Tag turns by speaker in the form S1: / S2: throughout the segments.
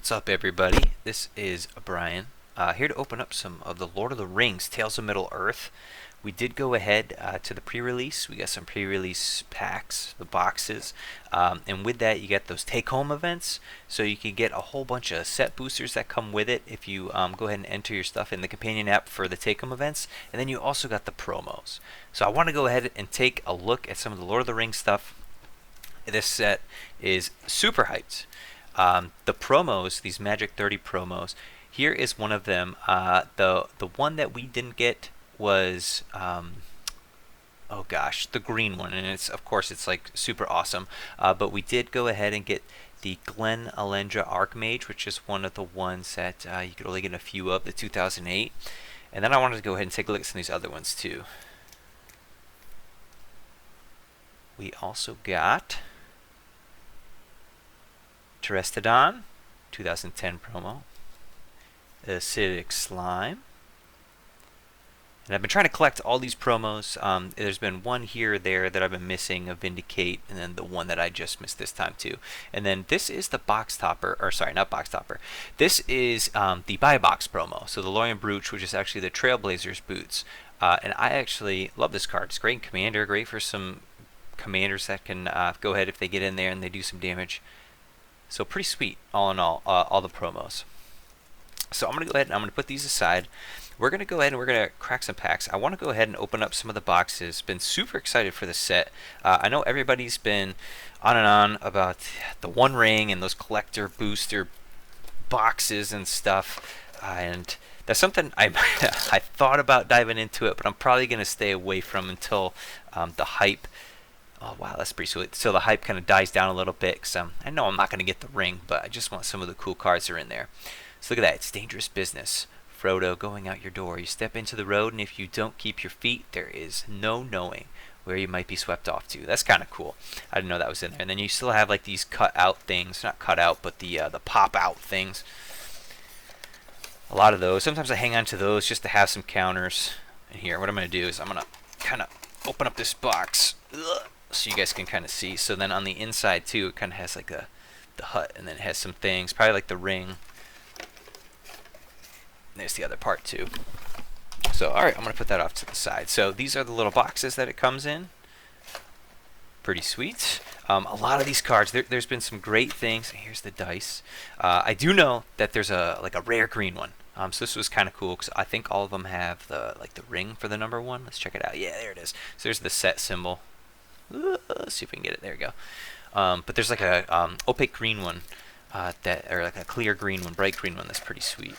S1: What's up, everybody? This is Brian, here to open up some of the Lord of the Rings Tales of Middle-earth. We did go ahead to the pre-release. We got some pre-release packs, the boxes, and with that you get those take-home events, so you can get a whole bunch of set boosters that come with it if you go ahead and enter your stuff in the companion app for the take-home events, and then you also got the promos. So I want to go ahead and take a look at some of the Lord of the Rings stuff. This set is super hyped. The promos, these Magic 30 promos, here is one of them. The one that we didn't get was oh gosh, the green one, and it's, of course, it's like super awesome. But we did go ahead and get the Glen Elendra Archmage, which is one of the ones that you could only get a few of, the 2008. And then I wanted to go ahead and take a look at some of these other ones too. We also got Terestodon, 2010 promo, Acidic Slime, and I've been trying to collect all these promos. There's been one here or there that I've been missing, a Vindicate, and then the one that I just missed this time too. And then this is the Box Topper, or sorry, not Box Topper. This is the Buy Box promo. So the Lorien Brooch, which is actually the Trailblazers boots, and I actually love this card. It's great in Commander, great for some commanders that can go ahead if they get in there and they do some damage. So pretty sweet, all in all the promos. So I'm going to go ahead and I'm going to put these aside. We're going to go ahead and we're going to crack some packs. I want to go ahead and open up some of the boxes. Been super excited for this set. I know everybody's been on and on about the One Ring and those collector booster boxes and stuff. And that's something I thought about diving into it, but I'm probably going to stay away from until the hype. Oh wow, that's pretty sweet. So the hype kind of dies down a little bit, because I know I'm not going to get the ring, but I just want some of the cool cards that are in there. So look at that, it's dangerous business. Frodo going out your door. You step into the road, and if you don't keep your feet, there is no knowing where you might be swept off to. That's kind of cool. I didn't know that was in there. And then you still have like these cut out things, not cut out, but the pop out things. A lot of those. Sometimes I hang on to those just to have some counters. And here, what I'm going to do is I'm going to kind of open up this box. Ugh. So you guys can kind of see. So then on the inside too, it kind of has like the hut, and then it has some things, probably like the ring. There's the other part too. So alright, I'm going to put that off to the side. So these are the little boxes that it comes in. Pretty sweet. A lot of these cards, there's been some great things. Here's the dice. I do know that there's a rare green one. So this was kind of cool, because I think all of them have the ring for the number 1. Let's check it out. Yeah, there it is. So there's the set symbol. Let's see if we can get it. There we go. But there's like a opaque green one, or like a clear green one, bright green one. That's pretty sweet.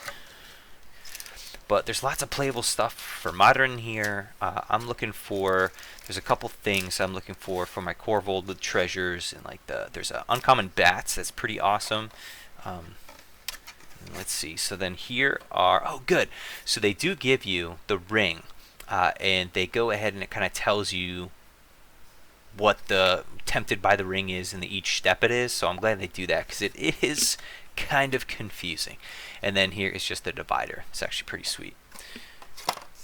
S1: But there's lots of playable stuff for Modern here. I'm looking for. There's a couple things I'm looking for my Corvold with treasures, and like there's a uncommon bats that's pretty awesome. Let's see. So then here are. Oh, good. So they do give you the ring, and they go ahead and it kind of tells you what the tempted by the ring is and each step it is. So I'm glad they do that, because it is kind of confusing. And then here is just the divider. It's actually pretty sweet.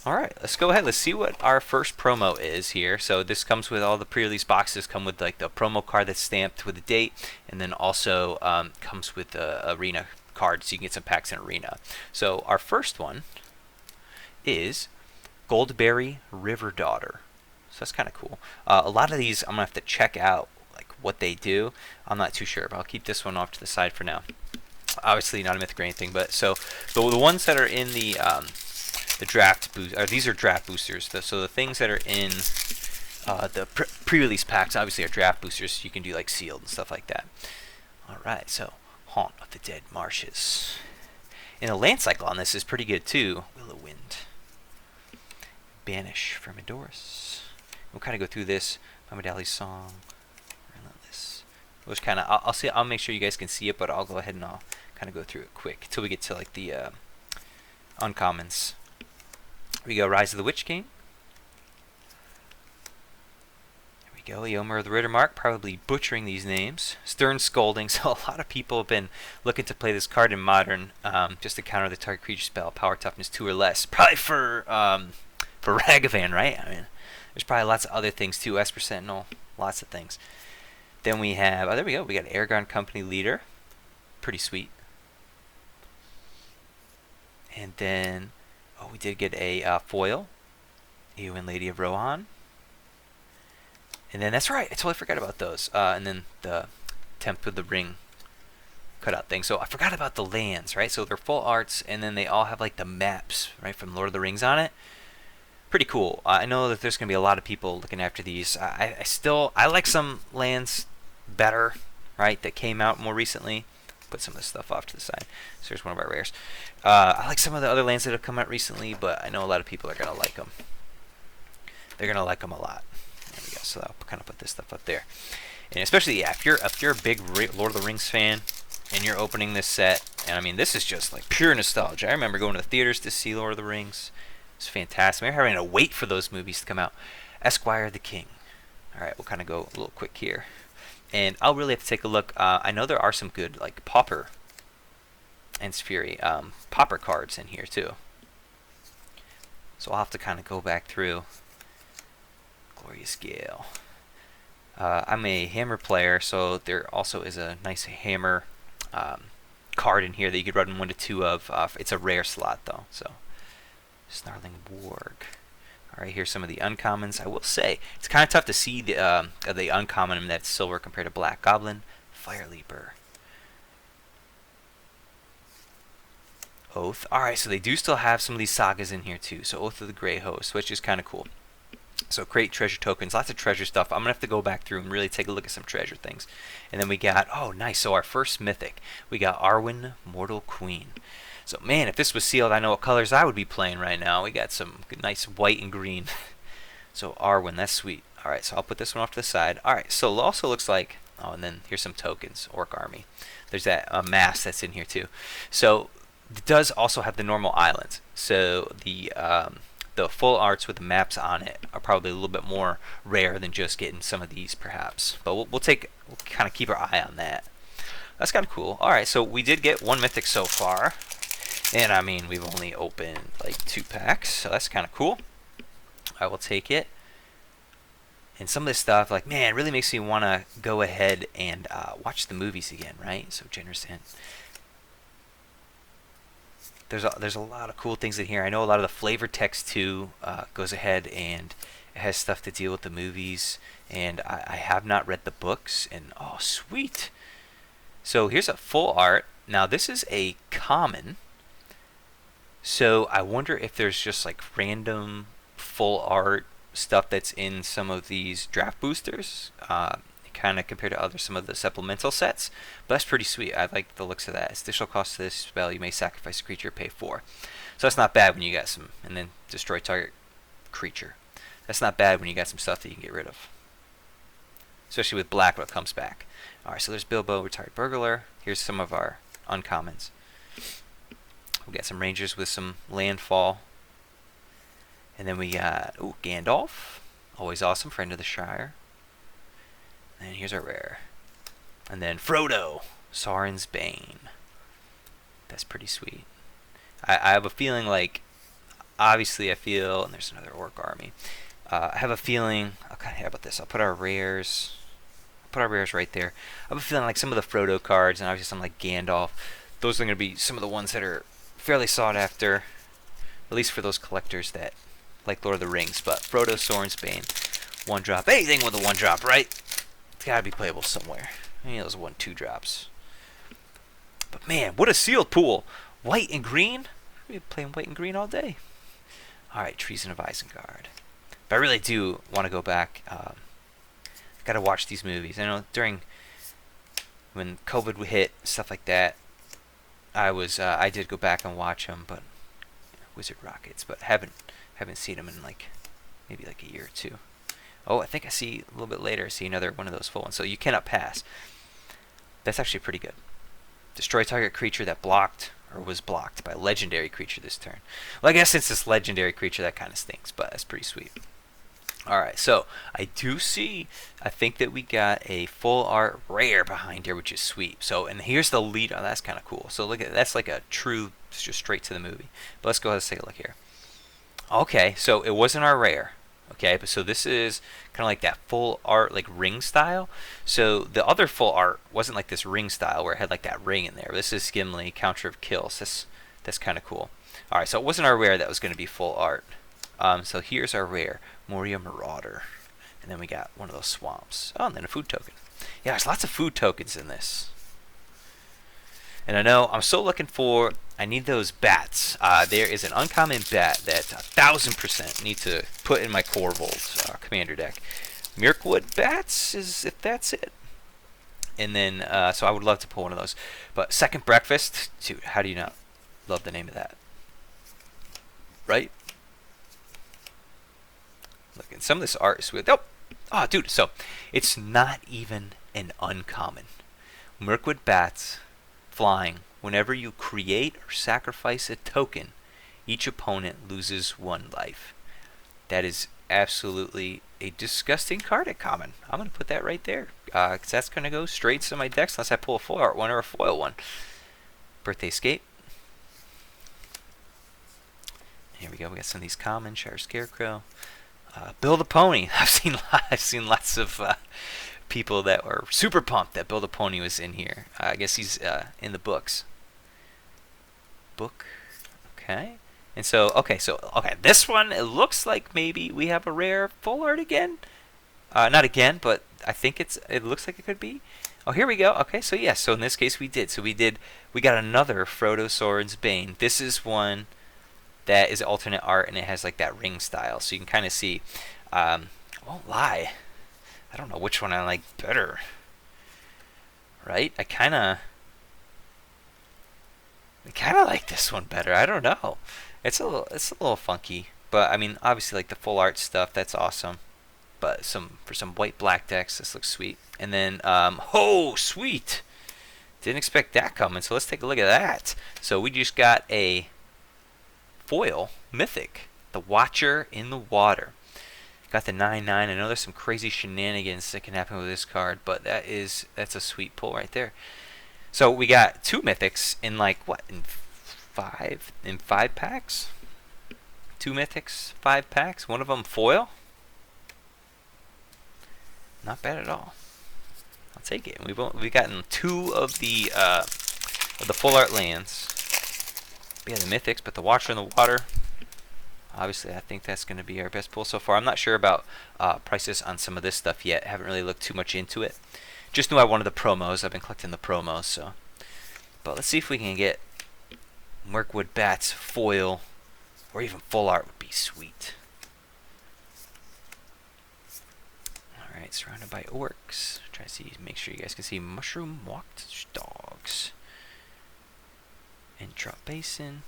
S1: Alright, let's go ahead. Let's see what our first promo is here. So this comes with all the pre-release boxes, come with like the promo card that's stamped with the date, and then also comes with the arena card, so you can get some packs in arena. So our first one is Goldberry River Daughter. So that's kind of cool. A lot of these I'm going to have to check out like what they do. I'm not too sure, but I'll keep this one off to the side for now. Obviously not a mythic or anything, but so the ones that are in the draft boost, or these are draft boosters. So the things that are in the pre-release packs obviously are draft boosters. You can do like sealed and stuff like that. Alright, so Haunt of the Dead Marshes. And the land cycle on this is pretty good too. Willow Wind. Banish from Edoras. We'll kind of go through this. Muhammad Song. Relentless. Which kind of I'll make sure you guys can see it, but I'll go ahead and I'll kind of go through it quick until we get to like the uncommons. Here we go. Rise of the Witch King. Here we go. Eomer of the Rittermark, probably butchering these names. Stern Scolding. So a lot of people have been looking to play this card in Modern, just to counter the target creature spell. Power toughness 2 or less. Probably for Ragavan, right? I mean, there's probably lots of other things too. Esper Sentinel, lots of things. Then we have, oh, there we go. We got Aragon Company Leader. Pretty sweet. And then, oh, we did get a foil, Eowyn, Lady of Rohan. And then that's right, I totally forgot about those. And then the Temp of the Ring cutout thing. So I forgot about the lands, right? So they're full arts, and then they all have like the maps, right, from Lord of the Rings on it. Pretty cool. I know that there's gonna be a lot of people looking after these. I like some lands better, right, that came out more recently. Put some of this stuff off to the side. So here's one of our rares. I like some of the other lands that have come out recently, but I know a lot of people are gonna like them. They're gonna like them a lot. There we go. So I'll kind of put this stuff up there. And especially, yeah, if you're a big Lord of the Rings fan and you're opening this set, and I mean, this is just like pure nostalgia. I remember going to the theaters to see Lord of the Rings. It's fantastic. We're having to wait for those movies to come out. Esquire the King. All right, we'll kind of go a little quick here, and I'll really have to take a look. I know there are some good like Pauper and Fury Pauper cards in here too. So I'll have to kind of go back through. Glorious Gale. I'm a Hammer player, so there also is a nice Hammer card in here that you could run 1 to 2 of. It's a rare slot though, so. Snarling Warg. Alright, here's some of the uncommons. I will say, it's kind of tough to see the uncommon in that silver compared to Black Goblin. Fire Leaper. Oath. Alright, so they do still have some of these sagas in here too. So Oath of the Grey Host, which is kind of cool. So create treasure tokens, lots of treasure stuff. I'm going to have to go back through and really take a look at some treasure things. And then we got, oh nice, so our first mythic. We got Arwen, Mortal Queen. So man, if this was sealed, I know what colors I would be playing right now. We got some nice white and green. So Arwen, that's sweet. Alright, so I'll put this one off to the side. Alright, so it also looks like, oh, and then here's some tokens, Orc Army. There's that mass that's in here too. So it does also have the normal islands. So the full arts with the maps on it are probably a little bit more rare than just getting some of these perhaps. But we'll kind of keep our eye on that. That's kind of cool. Alright, so we did get one mythic so far. And I mean, we've only opened like 2 packs, so that's kind of cool. I will take it. And some of this stuff, like, man, really makes me want to go ahead and watch the movies again, right? So Generous Hint. There's a lot of cool things in here. I know a lot of the flavor text too goes ahead and it has stuff to deal with the movies. And I have not read the books, and oh, sweet. So here's a full art. Now this is a common. So I wonder if there's just like random full art stuff that's in some of these draft boosters, kind of compared to some of the supplemental sets. But that's pretty sweet. I like the looks of that. Additional cost to this spell, you may sacrifice a creature, pay 4. So that's not bad when you got some, and then destroy target creature. That's not bad when you got some stuff that you can get rid of. Especially with black when it comes back. Alright, so there's Bilbo, Retired Burglar. Here's some of our uncommons. We got some rangers with some landfall. And then we got, ooh, Gandalf. Always awesome, friend of the Shire. And here's our rare. And then Frodo, Sauron's Bane. That's pretty sweet. I have a feeling like, obviously I feel, and there's another Orc Army. I have a feeling, okay, how about this? I'll put our rares right there. I have a feeling like some of the Frodo cards, and obviously some like Gandalf, those are going to be some of the ones that are fairly sought after, at least for those collectors that like Lord of the Rings. But Frodo, Sauron's Bane, 1-drop. Anything with a 1-drop, right? It's got to be playable somewhere. I mean, those 1-2 drops. But man, what a sealed pool! White and green. We've been playing white and green all day. All right, Treason of Isengard. But I really do want to go back. Got to watch these movies. I know when COVID hit, stuff like that. I did go back and watch them, but Wizard Rockets, but haven't seen them in like maybe like a year or 2. Oh, I think I see a little bit later. I see another one of those full ones. So you cannot pass. That's actually pretty good. Destroy target creature that was blocked by a legendary creature this turn. Well, I guess since it's legendary creature, that kind of stinks, but that's pretty sweet. Alright, so I do see, I think that we got a full art rare behind here, which is sweet. So, and here's the lead. Oh, that's kind of cool. So look at that's like a true, just straight to the movie. But let's go ahead and take a look here. Okay, so it wasn't our rare. Okay, but so this is kind of like that full art, like ring style. So the other full art wasn't like this ring style where it had like that ring in there. This is Gimli, Counter of Kills. That's kind of cool. All right, so it wasn't our rare that was going to be full art. So here's our rare, Moria Marauder. And then we got one of those swamps. Oh, and then a food token. Yeah, there's lots of food tokens in this. And I know I'm still looking for, I need those bats. There is an uncommon bat that 1000% need to put in my Corvold commander deck. Mirkwood bats is if that's it. And then, so I would love to pull one of those. But Second Breakfast, dude, how do you not love the name of that? Right? Look, and some of this art is weird. Oh, dude, so it's not even an uncommon. Mirkwood bats, flying. Whenever you create or sacrifice a token, each opponent loses 1 life. That is absolutely a disgusting card at common. I'm going to put that right there. Because that's going to go straight to my decks unless I pull a full art one or a foil one. Birthday Escape. Here we go. We got some of these common. Shire Scarecrow. Build a Pony. I've seen lots of people that were super pumped that Build a Pony was in here. I guess he's in the books. Book. Okay. And so, okay, this one, it looks like maybe we have a rare full art again. Not again, but I think it looks like it could be. Oh, here we go. Okay, so yes, so in this case we did. So we got another Frodo Sorin's Bane. This is one that is alternate art, and it has like that ring style. So you can kind of see, I won't lie, I don't know which one I like better. Right? I kind of like this one better. I don't know. It's a little funky, but I mean, obviously, like the full art stuff, that's awesome. But for some white black decks, this looks sweet. And then, oh, sweet! Didn't expect that coming. So let's take a look at that. So we just got a foil mythic, the Watcher in the Water. Got the 9/9. I know there's some crazy shenanigans that can happen with this card, but that's a sweet pull right there. So we got 2 mythics in like what, in 5 packs? 2 mythics, 5 packs. One of them foil. Not bad at all. I'll take it. We've gotten 2 of the full art lands. Yeah, the mythics, but the Watcher in the Water. Obviously, I think that's going to be our best pull so far. I'm not sure about prices on some of this stuff yet. Haven't really looked too much into it. Just knew I wanted the promos. I've been collecting the promos, so. But let's see if we can get Mirkwood bats foil, or even full art would be sweet. All right, surrounded by orcs. Try to make sure you guys can see mushroom walked dogs. And drop basin.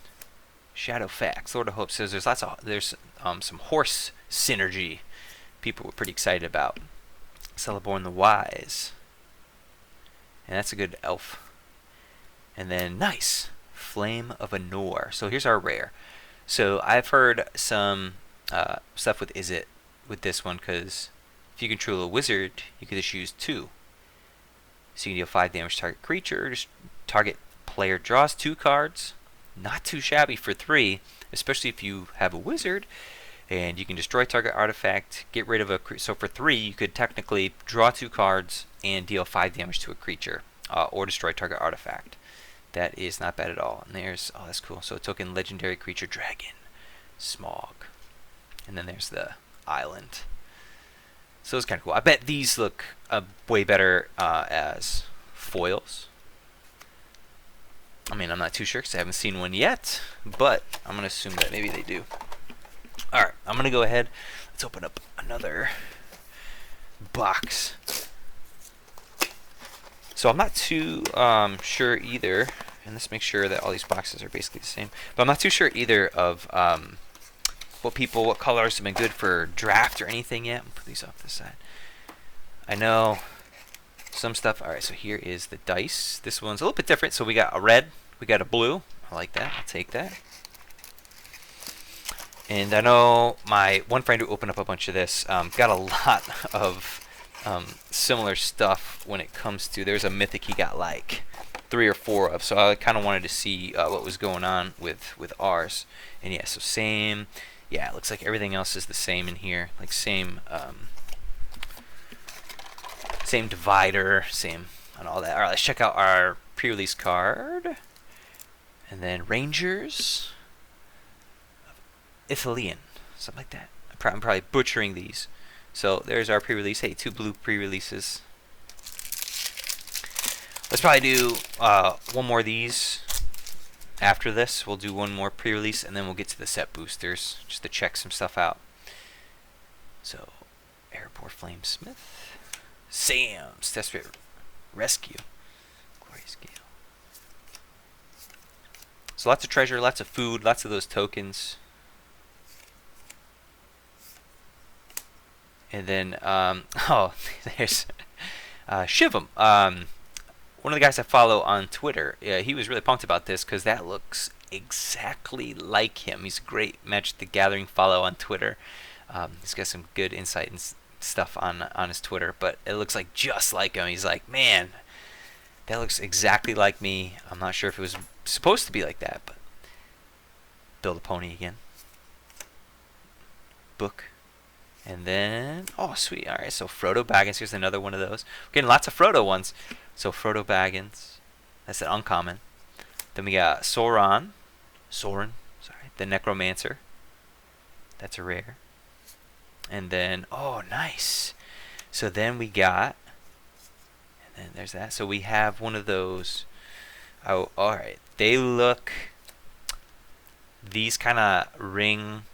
S1: Shadowfax. Lord of Hope says there's some horse synergy. People were pretty excited about. Celeborn the Wise. And that's a good elf. And then, nice, Flame of Anor. So here's our rare. So I've heard some stuff with Izzet with this one, because if you control a wizard, you can just use 2. So you can deal 5 damage to target creature. Just target player draws 2 cards. Not too shabby for 3, especially if you have a wizard. And you can destroy target artifact, get rid of a creature. So for 3, you could technically draw 2 cards and deal 5 damage to a creature, or destroy target artifact. That is not bad at all. And there's, oh, that's cool. So token legendary creature dragon, Smog. And then there's the island. So it's kind of cool. I bet these look way better as foils. I mean, I'm not too sure because I haven't seen one yet, but I'm going to assume that maybe they do. Alright, I'm going to go ahead. Let's open up another box. So I'm not too sure either, and let's make sure that all these boxes are basically the same, but I'm not too sure either of what colors have been good for draft or anything yet. I'll put these off this side. I know some stuff. Alright, so here is the dice. This one's a little bit different. So we got a red, we got a blue. I like that. I'll take that. And I know my one friend who opened up a bunch of this got a lot of similar stuff when it comes to, there's a mythic he got like 3 or 4 of, so I kind of wanted to see what was going on with ours. And yeah, so same, yeah, it looks like everything else is the same in here, like same divider, same on all that. Alright, let's check out our pre-release card. And then Rangers of Ithilien, something like that. I'm probably butchering these. So there's our pre-release. Hey, 2 blue pre-releases. Let's probably do one more of these after this. We'll do one more pre-release, and then we'll get to the set boosters just to check some stuff out. So, Airport Flamesmith, Sam's Desperate Rescue, Glorious Gale. So lots of treasure, lots of food, lots of those tokens. And then, oh, there's Shivam. One of the guys I follow on Twitter, he was really pumped about this because that looks exactly like him. He's a great Magic the Gathering follow on Twitter. He's got some good insight and stuff on his Twitter, but it looks like just like him. He's like, man, that looks exactly like me. I'm not sure if it was supposed to be like that, but build a pony again. Book. And then, oh, sweet. All right, so Frodo Baggins. Here's another one of those. We're getting lots of Frodo ones. So Frodo Baggins. That's an uncommon. Then we got Soren, sorry, the Necromancer. That's a rare. And then, oh, nice. So then we got, and then there's that. So we have one of those. Oh, all right. They look, these kind of ring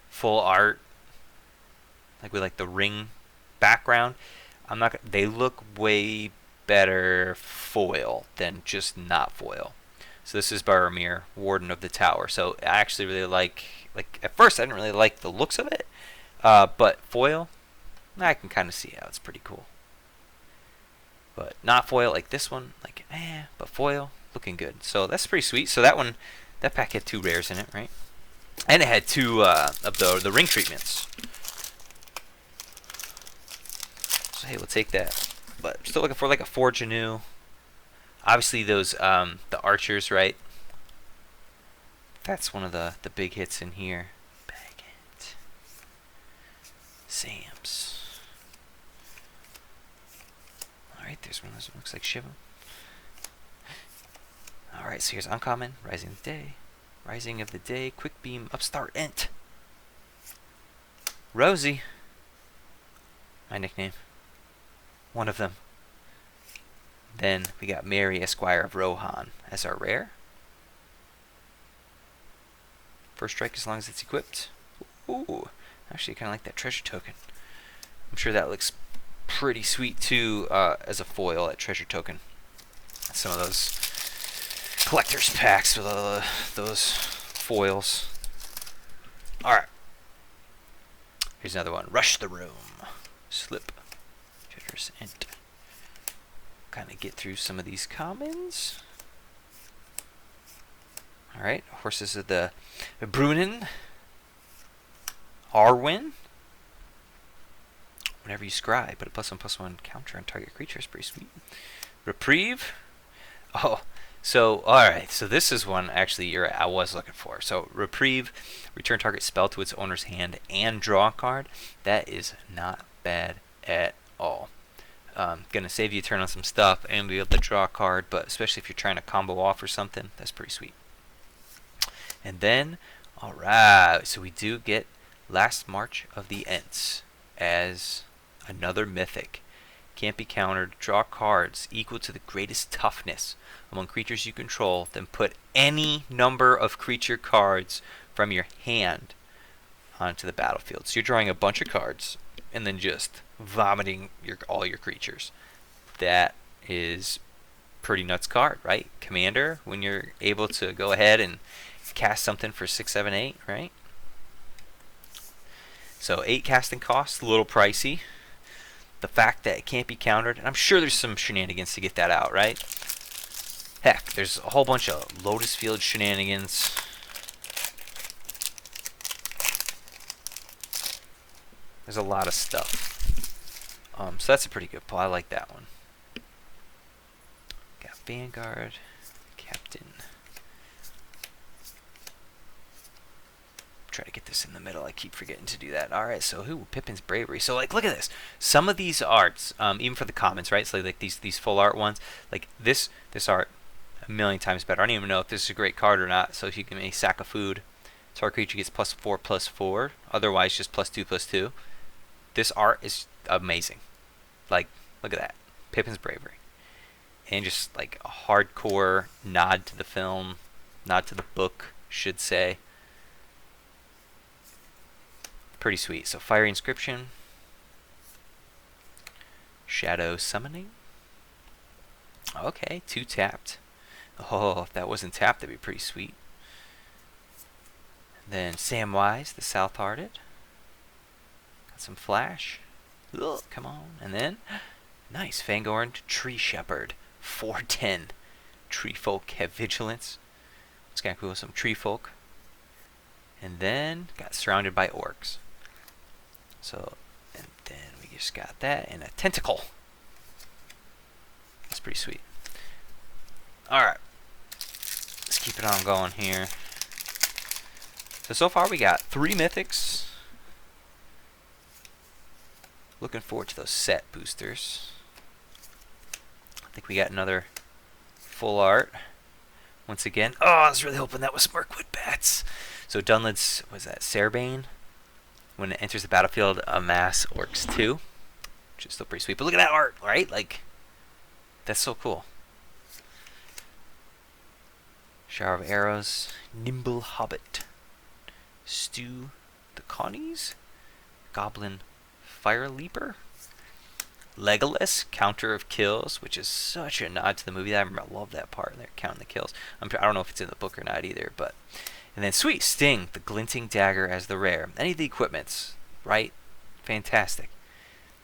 S1: full art, like with like the ring background. They look way better foil than just not foil. So this is Boromir, Warden of the Tower. So I actually really like at first I didn't really like the looks of it, but foil, I can kind of see how it's pretty cool. But not foil like this one, like but foil, looking good. So that's pretty sweet. So that pack had 2 rares in it, right? And it had 2 of the ring treatments. So hey, we'll take that. But I'm still looking for like a Forge Anew. Obviously those the archers, right? That's one of the big hits in here. Baggett. Sam's. Alright, there's one of those. Looks like Shiva. Alright, so here's uncommon. Rising of the Day. Rising of the Day. Quick Beam. Upstart Ent. Rosie. My nickname. One of them. Then we got Mary, Esquire of Rohan as our rare. First strike as long as it's equipped. Ooh, actually kind of like that treasure token. I'm sure that looks pretty sweet too as a foil, that treasure token. Some of those collector's packs with those foils. Alright. Here's another one. Rush the Room. Slip. Treacherous Ent. Kind of get through some of these commons. Alright, Horses of the Brunnen. Arwen. Whenever you scry, put a +1/+1 counter on target creature. It's pretty sweet. Reprieve. Oh, so, alright, so this is one actually I was looking for. So, Reprieve, return target spell to its owner's hand and draw a card. That is not bad at all. Gonna save you a turn on some stuff and be able to draw a card, but especially if you're trying to combo off or something, that's pretty sweet. And then, alright, so we do get Last March of the Ents as another mythic. Can't be countered. Draw cards equal to the greatest toughness among creatures you control, then put any number of creature cards from your hand onto the battlefield. So you're drawing a bunch of cards and then just vomiting all your creatures. That is pretty nuts card, right? Commander, when you're able to go ahead and cast something for 6, 7, 8, right? So 8 casting costs, a little pricey. The fact that it can't be countered, and I'm sure there's some shenanigans to get that out, right? Heck, there's a whole bunch of Lotus Field shenanigans. There's a lot of stuff. So that's a pretty good pull. I like that one. Got Vanguard, Captain. Try to get this in the middle. I keep forgetting to do that. Alright, so Pippin's Bravery. So like, look at this. Some of these arts, even for the commons, right? So like these full art ones, like this art, million times better. I don't even know if this is a great card or not. So if you give me a sack of food, target creature gets +4/+4. Otherwise, just +2/+2. This art is amazing. Like, look at that. Pippin's Bravery. And just like a hardcore nod to the film, nod to the book, should say. Pretty sweet. So Fiery Inscription, Shadow Summoning. Okay, 2 tapped. Oh, if that wasn't tapped, that'd be pretty sweet. Then Samwise, the South-Hearted. Got some flash. Ugh, come on. And then, nice, Fangorn, Tree Shepherd. 4/10. Tree folk have vigilance. It's kind of cool. Some tree folk. And then got surrounded by orcs. So, and then we just got that and a tentacle. That's pretty sweet. Alright. Let's keep it on going here. So far we got 3 mythics. Looking forward to those set boosters. I think we got another full art. Once again. Oh, I was really hoping that was Mirkwood Bats. So Dunlid's, was that Cerbane? When it enters the battlefield, amass orcs 2. Which is still pretty sweet. But look at that art, right? Like, that's so cool. Shower of Arrows. Nimble Hobbit. Stu the Connies. Goblin Fire Leaper. Legolas, Counter of Kills, which is such a nod to the movie. I remember, I love that part. They're counting the kills. I don't know if it's in the book or not either, but. And then sweet Sting, the Glinting Dagger as the rare. Any of the equipments, right? Fantastic.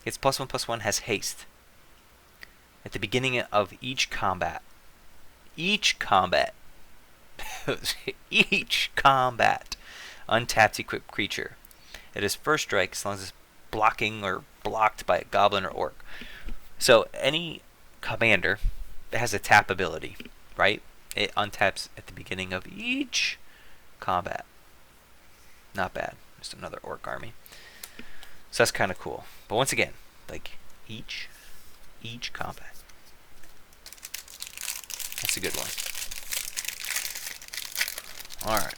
S1: It's +1/+1, has haste. At the beginning of each combat. Each combat. Each combat. Untapped equipped creature. It is first strike as long as it's blocking or blocked by a goblin or orc. So any commander that has a tap ability, right? It untaps at the beginning of each combat. Not bad. Just another orc army. So that's kind of cool. But once again, like each combat. That's a good one. Alright.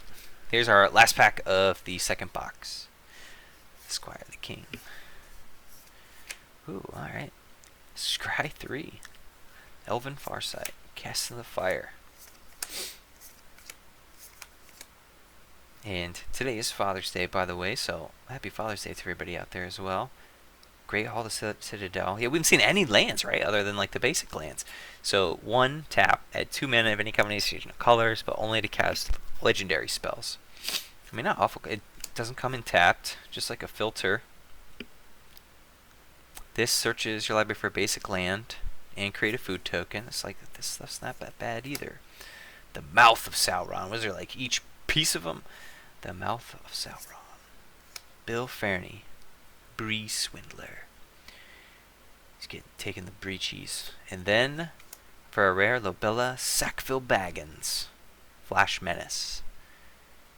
S1: Here's our last pack of the second box. Squire the King. Ooh, alright. Scry 3. Elven Farsight. Cast in the Fire. And today is Father's Day, by the way, so happy Father's Day to everybody out there as well. Great Hall of Citadel. Yeah, we haven't seen any lands, right, other than like the basic lands. So 1 tap, add 2 mana of any combination of colors, but only to cast legendary spells. I mean, not awful. It doesn't come in tapped, just like a filter. This searches your library for a basic land and create a food token. It's like, this stuff's not that bad either. The Mouth of Sauron. Was there like each piece of them? The Mouth of Sauron. Bill Ferny. Bree Swindler. He's taking the breechies. And then, for a rare, Lobella Sackville Baggins. Flash Menace.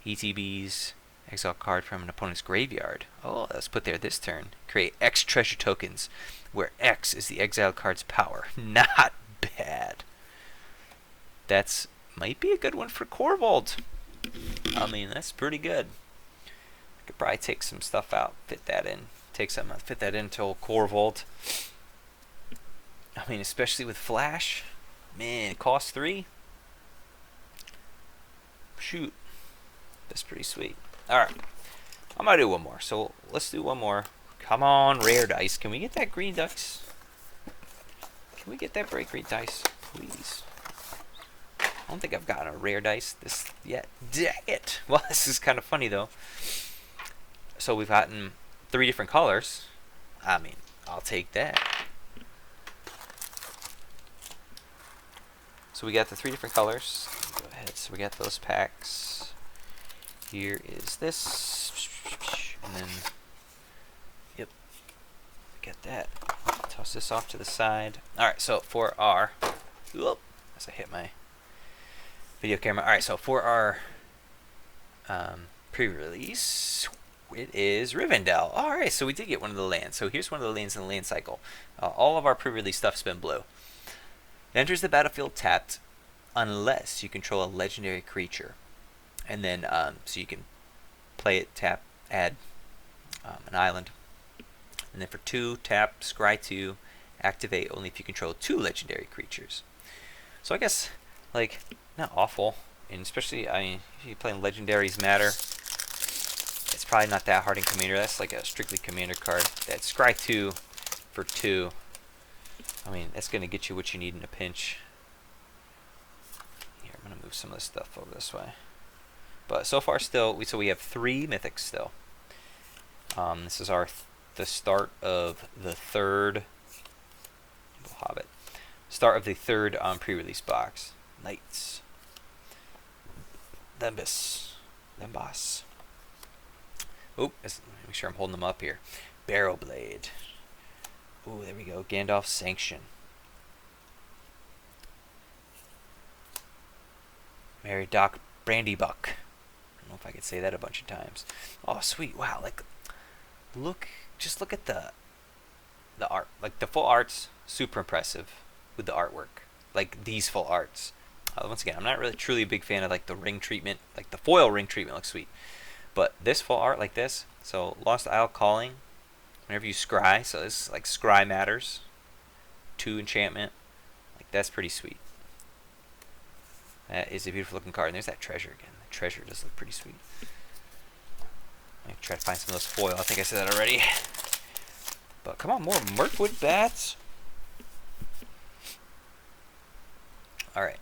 S1: ETBs. Exile card from an opponent's graveyard. Oh, let's put there this turn. Create X treasure tokens, where X is the exiled card's power. Not bad. That's might be a good one for Corvold. I mean, that's pretty good. I could probably take some stuff out, fit that in. Fit that into old Corvold. I mean, especially with Flash. Man, it costs 3. Shoot. That's pretty sweet. Alright. I'm going to do one more. So let's do one more. Come on, rare dice. Can we get that green dice? Can we get that bright green dice? Please. I don't think I've gotten a rare dice this yet. Dang it. Well, this is kind of funny, though. So we've gotten 3 different colors. I mean, I'll take that. So we got the 3 different colors. Go ahead. So we got those packs. Here is this. And then, yep. Get that. Toss this off to the side. Alright, so for our, whoop, as I hit my video camera. Alright, so for our pre-release, it is Rivendell. Alright, so we did get one of the lands. So here's one of the lands in the land cycle. All of our pre-release stuff's been blue. It enters the battlefield tapped. unless you control a legendary creature. And then, so you can play it, tap, add an island. And then for 2, tap, scry 2, activate only if you control 2 legendary creatures. So I guess, like, not awful. And especially, I mean, if you're playing Legendaries Matter, it's probably not that hard in Commander. That's like a strictly Commander card. That scry 2 for 2. I mean, that's going to get you what you need in a pinch. Here, I'm going to move some of this stuff over this way. But so far still, we have 3 mythics still. This is the start of the 3rd Hobbit. Start of the 3rd pre-release box. Knights. Lembas. Oop, make sure I'm holding them up here. Barrowblade. Ooh, there we go. Gandalf's Sanction. Mary Doc Brandybuck. I don't know if I could say that a bunch of times. Oh, sweet. Wow, like, just look at the art. Like, the full art's super impressive with the artwork. Like, these full arts. Once again, I'm not really truly a big fan of, like, the ring treatment. Like, the foil ring treatment looks sweet. But this full art like this, so Lost Isle Calling, whenever you scry, so this is like Scry Matters, 2 enchantment, like that's pretty sweet. That is a beautiful looking card. And there's that treasure again. The treasure does look pretty sweet. I'm try to find some of those foil. I think I said that already. But come on, more Mirkwood Bats. Alright.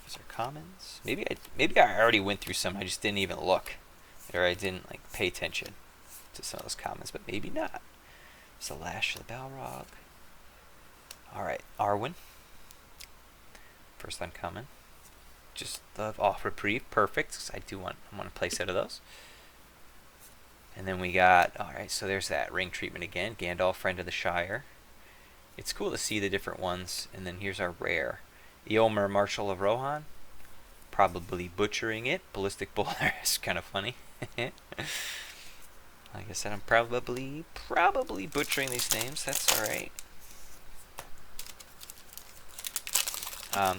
S1: These are commons. Maybe I already went through some. I just didn't even look. Or I didn't like pay attention to some of those commons, but maybe not. It's the Lash of the Balrog. Alright, Arwen. First uncommon. Just the Reprieve, perfect. I want to play a set of those. And then we got, alright, so there's that ring treatment again. Gandalf, Friend of the Shire. It's cool to see the different ones. And then here's our rare. Eomer, Marshal of Rohan. Probably butchering it. Ballistic Bowler is kind of funny. Like I said, I'm probably butchering these names. That's alright.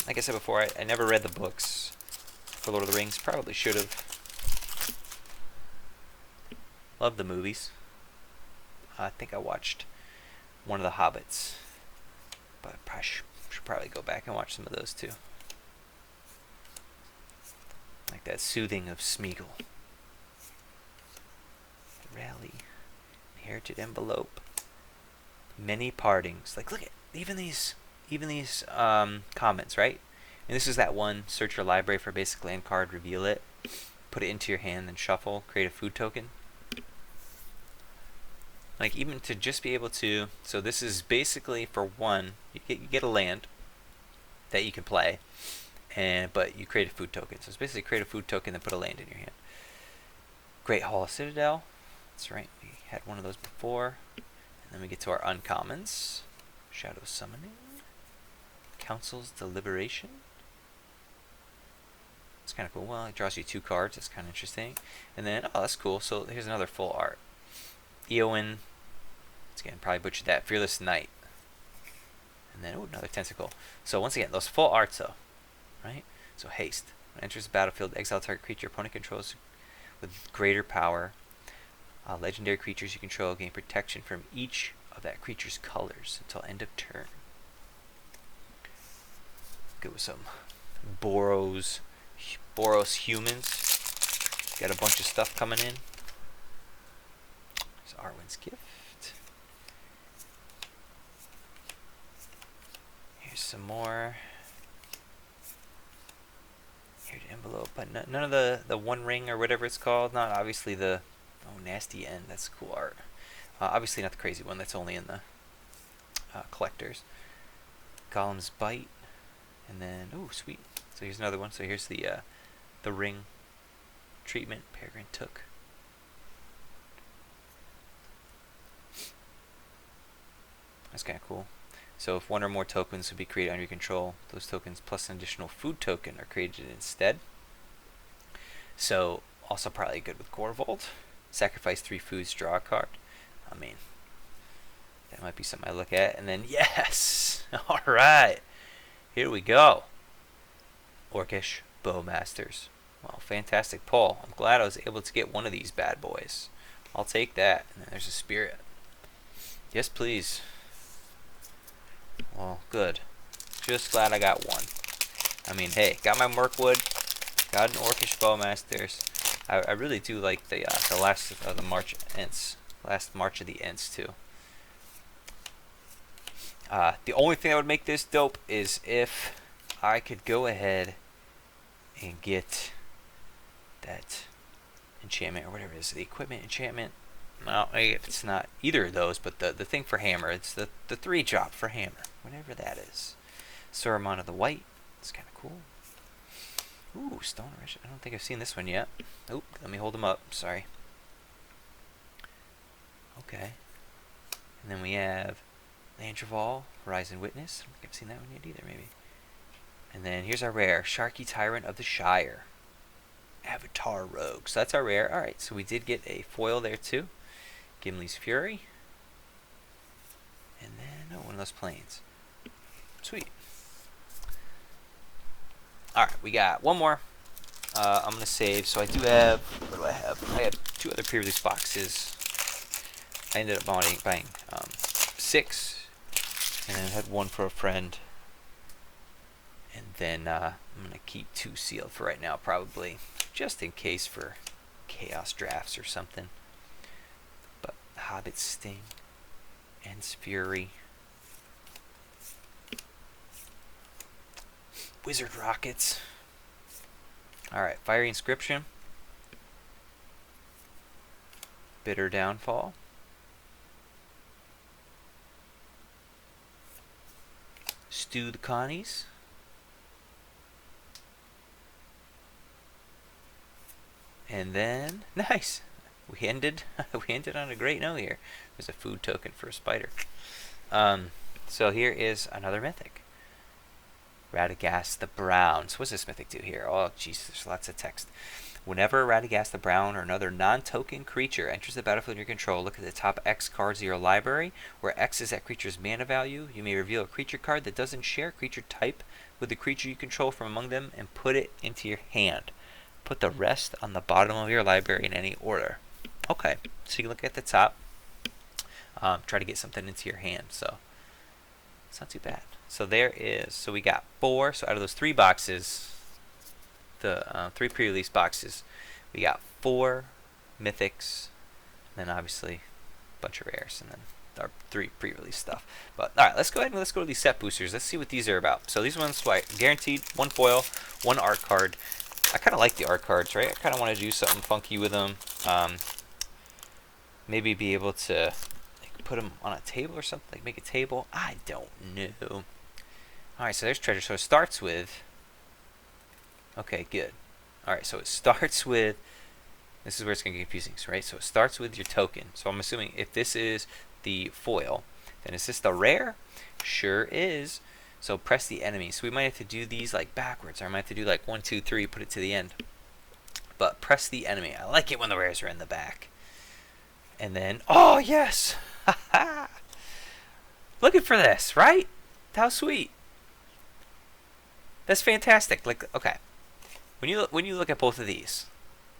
S1: Like I said before, I never read the books for Lord of the Rings. Probably should have. Love the movies. I think I watched one of the Hobbits. But I should probably go back and watch some of those too. Like that Soothing of Smeagol. Rally. Inherited Envelope. Many Partings. Like, look at even these comments, right? And this is that one, search your library for a basic land card, reveal it, put it into your hand, then shuffle, create a food token. Like, even to just be able to, so this is basically for one, you get a land that you can play, but you create a food token. So it's basically create a food token, then put a land in your hand. Great Hall of Citadel. That's right, we had one of those before. And then we get to our uncommons. Shadow Summoning. Council's Deliberation. It's kind of cool. Well, it draws you 2 cards. That's kind of interesting. And then, oh, that's cool. So here's another full art. Eowyn. Once again, probably butchered that. Fearless Knight. And then, oh, another tentacle. So once again, those full arts, though. Right? So haste. When it enters the battlefield, exile target creature opponent controls with greater power. Legendary creatures you control gain protection from each of that creature's colors until end of turn. Go with some Boros humans. Got a bunch of stuff coming in. There's Arwen's Gift. Here's some more. Here's the envelope, but none of the One Ring or whatever it's called. Not obviously the Nasty End. That's cool art. Obviously not the crazy one. That's only in the collectors. Gollum's Bite. And then, oh, sweet. So here's another one. So here's the ring treatment. Peregrine Took. That's kind of cool. So if one or more tokens would be created under your control, those tokens plus an additional food token are created instead. So also probably good with Gorvold. Sacrifice 3 foods, draw a card. I mean, that might be something I look at. And then, yes! Alright! Here we go. Orcish Bowmasters. Well, fantastic pull. I'm glad I was able to get one of these bad boys. I'll take that. And then there's a spirit. Yes, please. Well, good. Just glad I got one. I mean, hey, got my Mirkwood, got an Orcish Bowmasters. I really do like the last of the March Ents. Last March of the Ents, too. The only thing that would make this dope is if I could go ahead and get that enchantment or whatever it is, the equipment enchantment. No, it's not either of those, but the thing for hammer, it's the 3-drop for hammer, whatever that is. Saruman of the White, it's kind of cool. Ooh, Stone Rush. I don't think I've seen this one yet. Oop, let me hold them up. Sorry. Okay. And then we have Landreval, Horizon Witness. I don't think I've seen that one yet either, maybe. And then here's our rare, Sharky Tyrant of the Shire. Avatar Rogue. So that's our rare. Alright, so we did get a foil there too. Gimli's Fury. And then, one of those planes. Sweet. Alright, we got one more. I'm going to save. So I do have, what do I have? I have 2 other pre-release boxes. I ended up buying 6. And then I had 1 for a friend. And then I'm going to keep 2 sealed for right now, probably. Just in case for chaos drafts or something. But Hobbit Sting. Ents Fury. Wizard Rockets. Alright, Fiery Inscription. Bitter Downfall. Stew the Connies. And then, nice! We ended on a great note here. There's a food token for a spider. So here is another mythic. Radagast the Brown. So what's this mythic do here? Oh, jeez, there's lots of text. Whenever Radagast the Brown or another non-token creature enters the battlefield under your control, look at the top X cards of your library, where X is that creature's mana value. You may reveal a creature card that doesn't share creature type with the creature you control from among them and put it into your hand. Put the rest on the bottom of your library in any order. Okay, so you can look at the top. Try to get something into your hand, so it's not too bad. So there is, so we got 4, so out of those 3 boxes, the 3 pre-release boxes, we got 4 mythics, and then obviously a bunch of rares, and then our 3 pre-release stuff. But alright, let's go ahead and let's go to these set boosters. Let's see what these are about. So these ones, guaranteed 1 foil, 1 art card. I kind of like the art cards, right? I kind of want to do something funky with them. Maybe be able to put them on a table or something, like make a table. I don't know. Alright, so there's treasure. So it starts with, okay, good. Alright, so it starts with, this is where it's going to get confusing, right? So it starts with your token. So I'm assuming if this is the foil, then is this the rare? Sure is. So press the enemy. So we might have to do these like backwards, or I might have to do like 1, 2, 3, put it to the end. But press the enemy. I like it when the rares are in the back. And then, oh yes! Looking for this, right? How sweet. That's fantastic. Like, okay, when you look at both of these,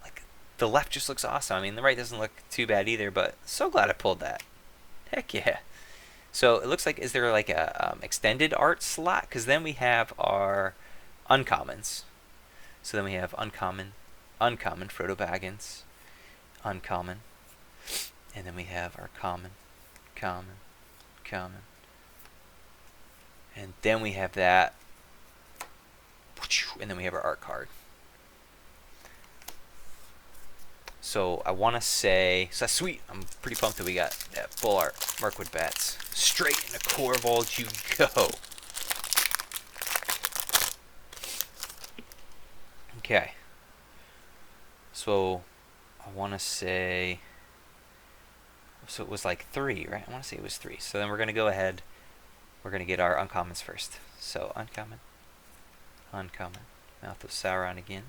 S1: like the left just looks awesome. I mean, the right doesn't look too bad either. But so glad I pulled that. Heck yeah. So it looks like, is there like a extended art slot? Because then we have our uncommons. So then we have uncommon, Frodo Baggins, uncommon, and then we have our common, common, and then we have that. And then we have our art card. So I want to say, so that's sweet. I'm pretty pumped that we got that full art Mirkwood Bats. Straight into Corvold you go. Okay. So I want to say, so it was like 3, right? I want to say it was 3. So then we're going to go ahead. We're going to get our uncommons first. So uncommon. Mouth of Sauron again.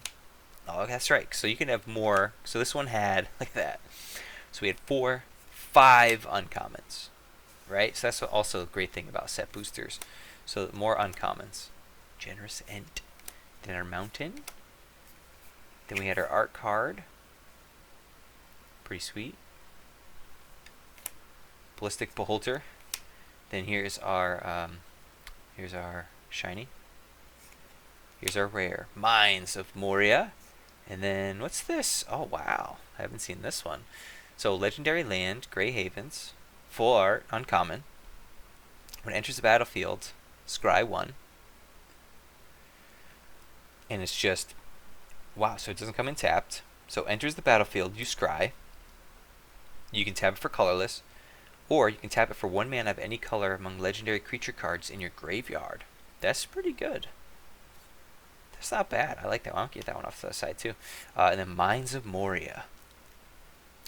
S1: Oh, that's right. So you can have more. So this one had, like that. So we had 4, 5 uncommons. Right? So that's also a great thing about set boosters. So more uncommons. Generous Ent. Then our mountain. Then we had our art card. Pretty sweet. Ballistic Beholder. Then here's our shiny. Here's our rare, Mines of Moria. And then what's this? Oh wow, I haven't seen this one. So Legendary Land, Grey Havens, full art, uncommon. When it enters the battlefield, scry 1. And it's just, wow, so it doesn't come in tapped. So enters the battlefield, you scry. You can tap it for colorless, or you can tap it for 1 mana of any color among legendary creature cards in your graveyard. That's pretty good. That's not bad. I like that one. I'll get that one off to the side too. And then Mines of Moria.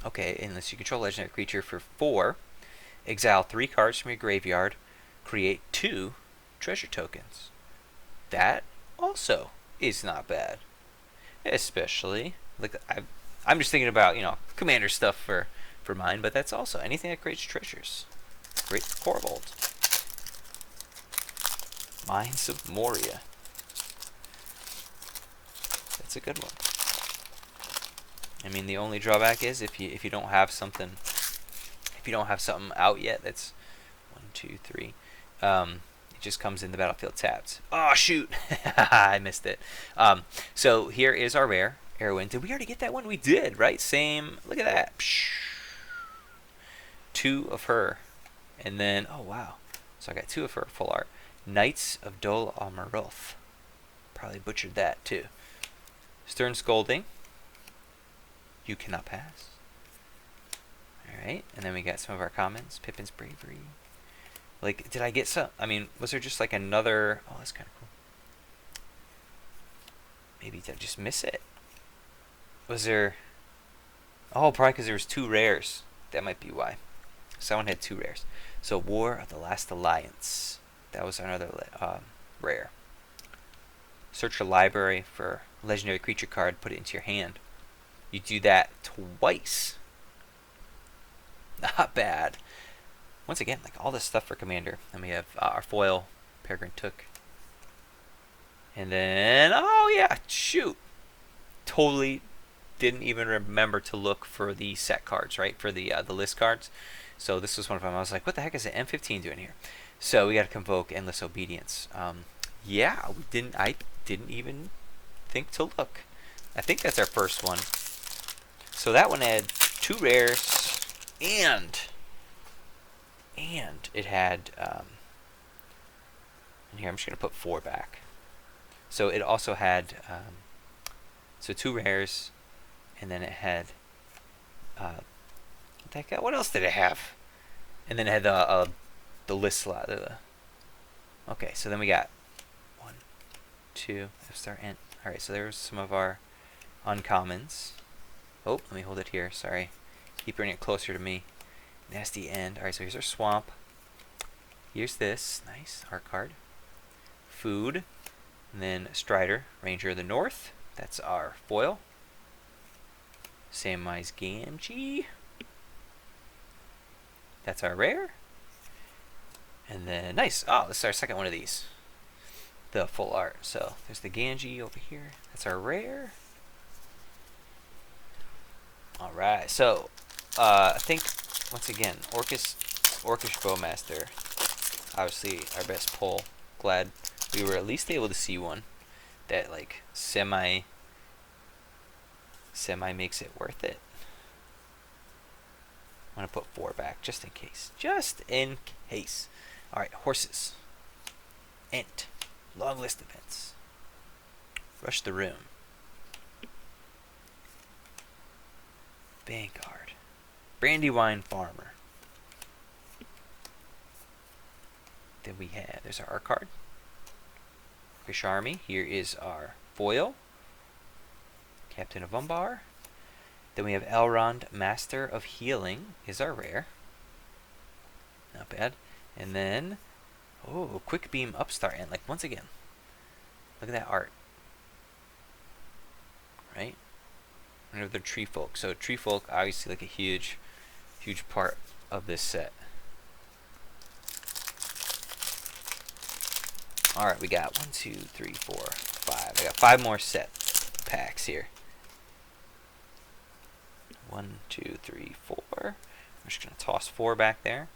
S1: Okay, unless you control a legendary creature for 4, exile 3 cards from your graveyard, create 2 treasure tokens. That also is not bad. Especially, like I'm just thinking about, commander stuff for mine, but that's also anything that creates treasures. Great for Korvold. Mines of Moria. That's a good one. I mean, the only drawback is if you don't have something out yet that's 1, 2, 3. It just comes in the battlefield tapped. Oh shoot! I missed it. So here is our rare Erwin. Did we already get that one? We did, right? Same. Look at that. 2 of her, and then oh wow. So I got 2 of her full art. Knights of Dol Amroth. Probably butchered that too. Stern Scolding. You cannot pass. Alright, and then we got some of our comments. Pippin's Bravery. Like, did I get some? I mean, was there just like another? Oh, that's kind of cool. Maybe did I just miss it? Was there? Oh, probably because there was 2 rares. That might be why. Someone had 2 rares. So War of the Last Alliance. That was another rare. Search your library for legendary creature card. Put it into your hand. You do that twice. Not bad. Once again, like all this stuff for Commander. And we have our foil, Peregrine Took. And then, oh yeah, shoot. Totally didn't even remember to look for the set cards, right? For the list cards. So this was one of them. I was like, what the heck is the M15 doing here? So we got to convoke Endless Obedience. Yeah, I didn't even think to look. I think that's our first one. So that one had 2 rares, and it had, and here I'm just going to put 4 back. So it also had, so 2 rares, and then it had, what else did it have? And then it had the list slot. Okay, so then we got 1, 2, F-star, and, alright, so there's some of our uncommons. Oh, let me hold it here. Sorry. Keep bringing it closer to me. Nasty End. Alright, so here's our swamp. Here's this. Nice. Art card. Food. And then Strider, Ranger of the North. That's our foil. Samwise Gamgee. That's our rare. And then, nice. Oh, this is our second one of these. The full art. So, there's the Gamgee over here. That's our rare. Alright, so I think once again, Orcish Bowmaster, obviously our best pull. Glad we were at least able to see one that like semi makes it worth it. I'm gonna put 4 back just in case. Just in case. Alright, horses. Ent. Long list events. Rush the Room. Vanguard. Brandywine Farmer. Then we have, there's our art card. Fish Army. Here is our foil. Captain of Umbar. Then we have Elrond, Master of Healing, is our rare. Not bad. And then, oh, Quick Beam Upstart. And like, once again, look at that art. Right? Another Tree Folk. So Tree Folk, obviously like a huge part of this set. Alright, we got 1, 2, 3, 4, 5, I got 5 more set packs here. 1, 2, 3, 4. I'm just going to toss 4 back there.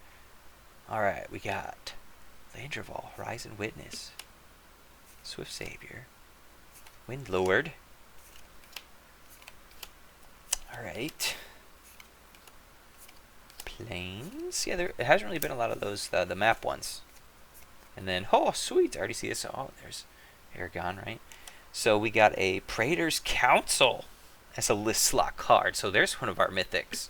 S1: Alright, we got Landreval, Horizon Witness, Swift Savior, Windlord. Alright. Plains. Yeah, there hasn't really been a lot of those, the map ones. And then, oh, sweet. I already see this. Oh, there's Aragon, right? So we got a Praetor's Council. That's a list slot card. So there's one of our mythics.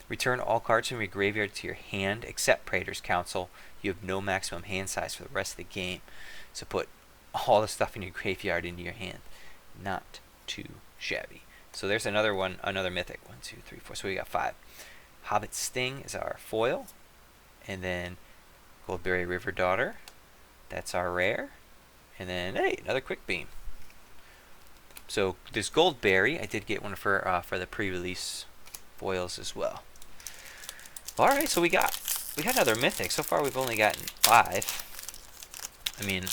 S1: Return all cards from your graveyard to your hand except Praetor's Council. You have no maximum hand size for the rest of the game. So put all the stuff in your graveyard into your hand. Not too shabby. So there's another one, another mythic. 1, 2, 3, 4. So we got 5. Hobbit Sting is our foil. And then Goldberry River Daughter. That's our rare. And then, hey, another Quick Beam. So this Goldberry, I did get one for the pre-release foils as well. All right, so we got another mythic. So far, we've only gotten 5. I mean,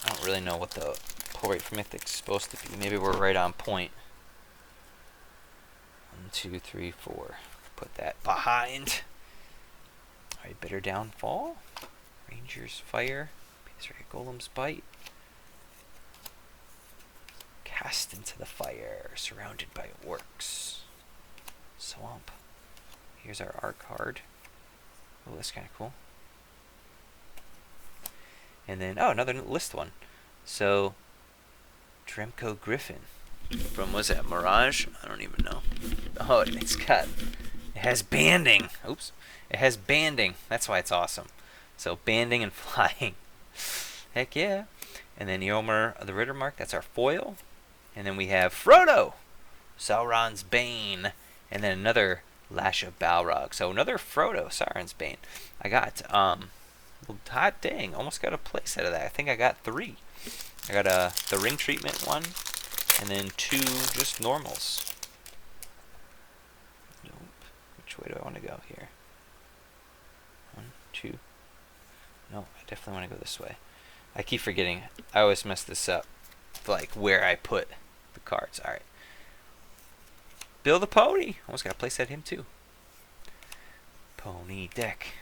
S1: I don't really know what the pull rate for mythics is supposed to be. Maybe we're right on point. 1, 2, 3, 4. Put that behind. All right, Bitter Downfall, Ranger's Fire, Golem's Bite. Cast into the fire, surrounded by orcs. Swamp. Here's our art card. Oh, that's kind of cool. And then, oh, another list one. So, Dremco Griffin. From, was that Mirage? I don't even know. Oh, it has banding. Oops. It has banding. That's why it's awesome. So, banding and flying. Heck yeah. And then Eomer of the Rittermark. That's our foil. And then we have Frodo, Sauron's Bane, and then another Lash of Balrog. So another Frodo, Sauron's Bane. I got, hot dang, almost got a place out of that. I think I got 3. I got the ring treatment one, and then 2 just normals. Nope. Which way do I want to go here? 1, 2. No, I definitely want to go this way. I keep forgetting. I always mess this up. Like where I put the cards. Alright. Bill the Pony. Almost got to place at him too. Pony deck.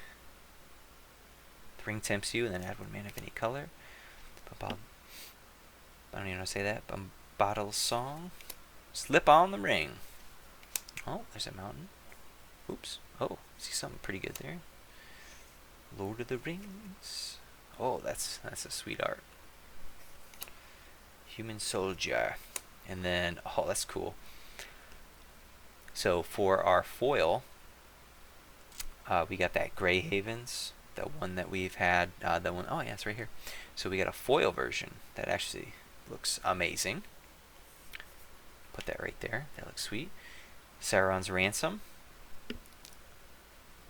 S1: The ring tempts you and then add 1 mana of any color. I don't even know how to say that. Bottle Song. Slip on the ring. Oh, there's a mountain. Oops. Oh, see something pretty good there. Lord of the Rings. Oh, that's a sweet art. Human Soldier. And then, oh, that's cool. So for our foil, we got that Grey Havens, the one that we've had, oh yeah, it's right here. So we got a foil version that actually looks amazing. Put that right there. That looks sweet. Sauron's Ransom.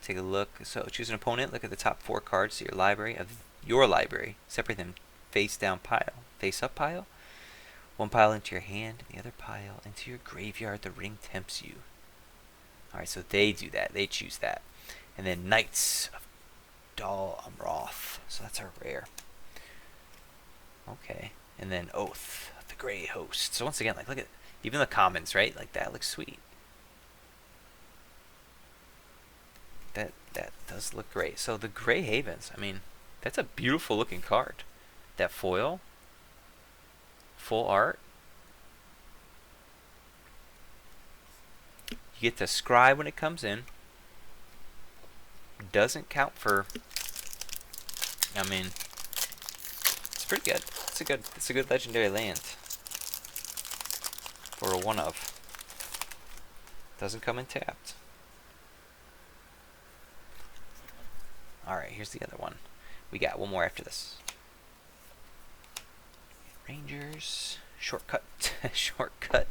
S1: Take a look. So choose an opponent. Look at the top 4 cards of your library. Separate them face down pile, face up pile. 1 pile into your hand, and the other pile into your graveyard. The ring tempts you. Alright, so they do that. They choose that. And then Knights of Dol Amroth. So that's our rare. Okay. And then Oath of the Grey Host. So once again, like, look at even the commons, right? Like, that looks sweet. That does look great. So the Grey Havens, I mean, that's a beautiful looking card. That foil. Full art. You get to scribe when it comes in. Doesn't count for, I mean, it's pretty good. It's a good legendary land. For a 1 of. Doesn't come in tapped. Alright, here's the other one. We got 1 more after this. Rangers. Shortcut. Shortcut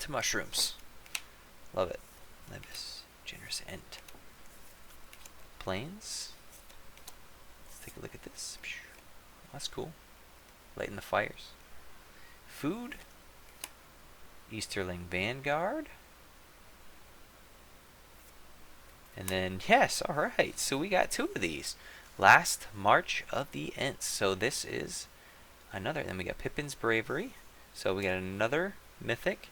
S1: to mushrooms. Love it. Levis. Generous End. Plains. Let's take a look at this. That's cool. Lighten the fires. Food. Easterling Vanguard. And then, yes, alright. So we got 2 of these. Last March of the Ents. So this is another. Then we got Pippin's Bravery. So we got another Mythic.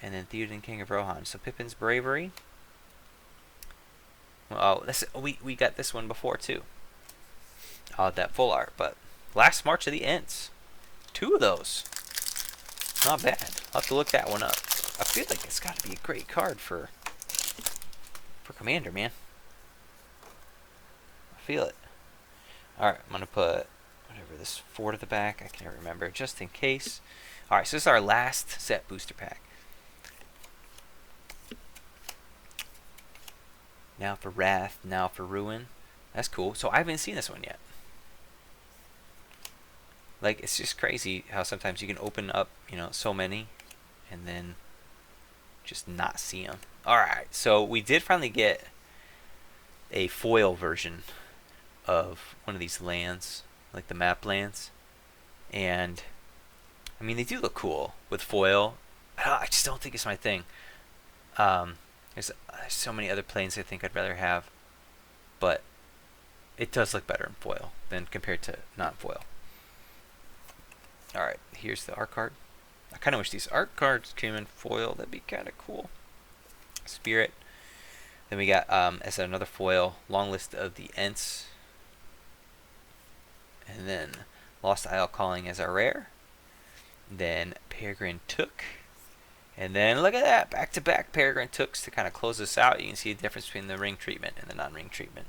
S1: And then Theoden, King of Rohan. So Pippin's Bravery. Oh, we got this one before too. That full art, but last March of the Ents. 2 of those. Not bad. I'll have to look that one up. I feel like it's got to be a great card for Commander, man. I feel it. Alright, I'm going to put whatever this 4 to the back. I can't remember, just in case. Alright, so this is our last set booster pack. Now for Wrath, now for Ruin. That's cool. So I haven't seen this one yet. Like, it's just crazy how sometimes you can open up, you know, so many and then just not see them. Alright, so we did finally get a foil version of one of these lands, like the map lands. And, I mean, they do look cool with foil. I just don't think it's my thing. There's so many other planes I think I'd rather have, but it does look better in foil than compared to non-foil. Alright, here's the art card. I kind of wish these art cards came in foil. That'd be kind of cool. Spirit. Then we got, as another foil, Long List of the Ents. And then Lost Isle Calling as our rare. Then Peregrine Took. And then look at that, back-to-back Peregrine Tooks to kind of close this out. You can see the difference between the ring treatment and the non-ring treatment.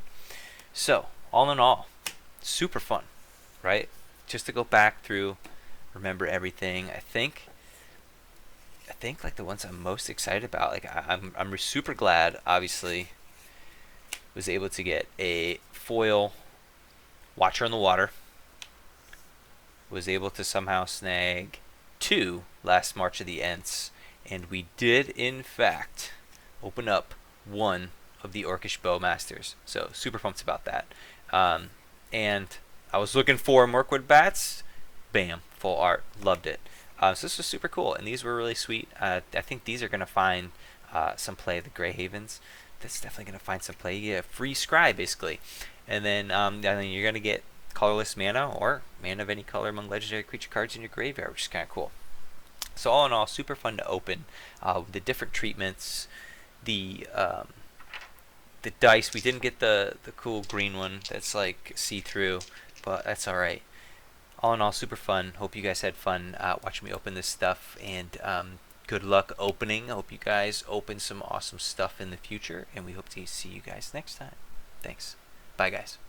S1: So, all in all, super fun, right? Just to go back through, remember everything. I think like the ones I'm most excited about. Like I'm super glad, obviously, was able to get a foil Watcher on the Water. Was able to somehow snag 2 last March of the Ents. And we did, in fact, open up 1 of the Orcish Bowmasters. So, super pumped about that. And I was looking for Mirkwood Bats. Bam, full art. Loved it. So this was super cool. And these were really sweet. I think these are going to find some play. The Grey Havens. That's definitely going to find some play. You get a free scry, basically. And then you're going to get colorless mana or mana of any color among legendary creature cards in your graveyard, which is kind of cool. So all in all, super fun to open. The different treatments, the dice. We didn't get the cool green one that's like see-through, but that's all right. All in all, super fun. Hope you guys had fun watching me open this stuff, and good luck opening. I hope you guys open some awesome stuff in the future, and we hope to see you guys next time. Thanks. Bye, guys.